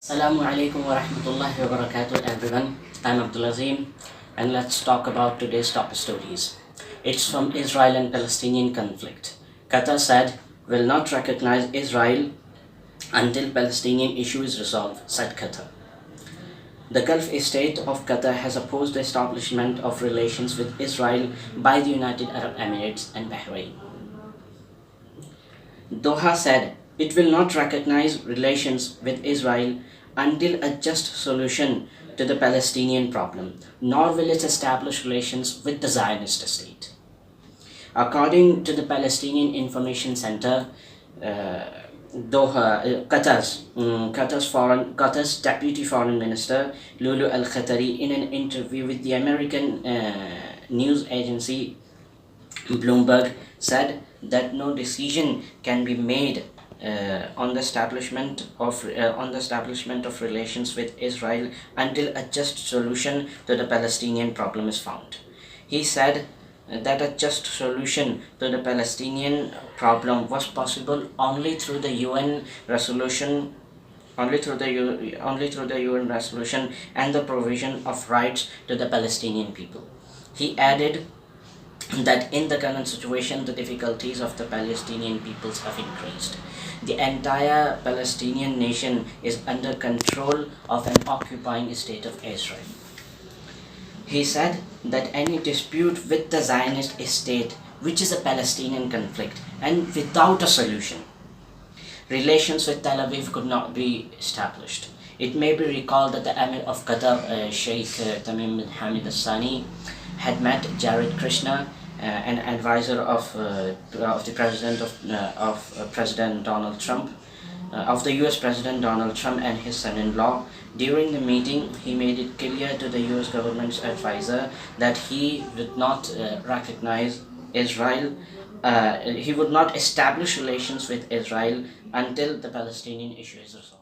Assalamu alaikum wa rahmatullahi wa barakatuh, everyone. I'm Abdulazim, and let's talk about today's top stories. It's from Israel and Palestinian conflict. Qatar said, will not recognize Israel until Palestinian issue is resolved, said Qatar. The Gulf state of Qatar has opposed the establishment of relations with Israel by the United Arab Emirates and Bahrain. Doha said it will not recognize relations with Israel until a just solution to the Palestinian problem, nor will it establish relations with the Zionist state. According to the Palestinian Information Center, Qatar's Deputy Foreign Minister Lulu Al-Khatari, in an interview with the American news agency Bloomberg, said that no decision can be made on the establishment of relations with Israel until a just solution to the Palestinian problem is found. He said that a just solution to the Palestinian problem was possible only through the UN resolution and the provision of rights to the Palestinian people. He added that in the current situation, the difficulties of the Palestinian peoples have increased. The entire Palestinian nation is under control of an occupying state of Israel. He said that any dispute with the Zionist state, which is a Palestinian conflict, and without a solution, relations with Tel Aviv could not be established. It may be recalled that the Emir of Qatar, Sheikh Tamim bin Hamid Al-Thani, had met Jared Krishna, an advisor of the President Donald Trump, of the U.S. President Donald Trump and his son-in-law. During the meeting, he made it clear to the U.S. government's advisor that he would not recognize Israel. He would not establish relations with Israel until the Palestinian issue is resolved.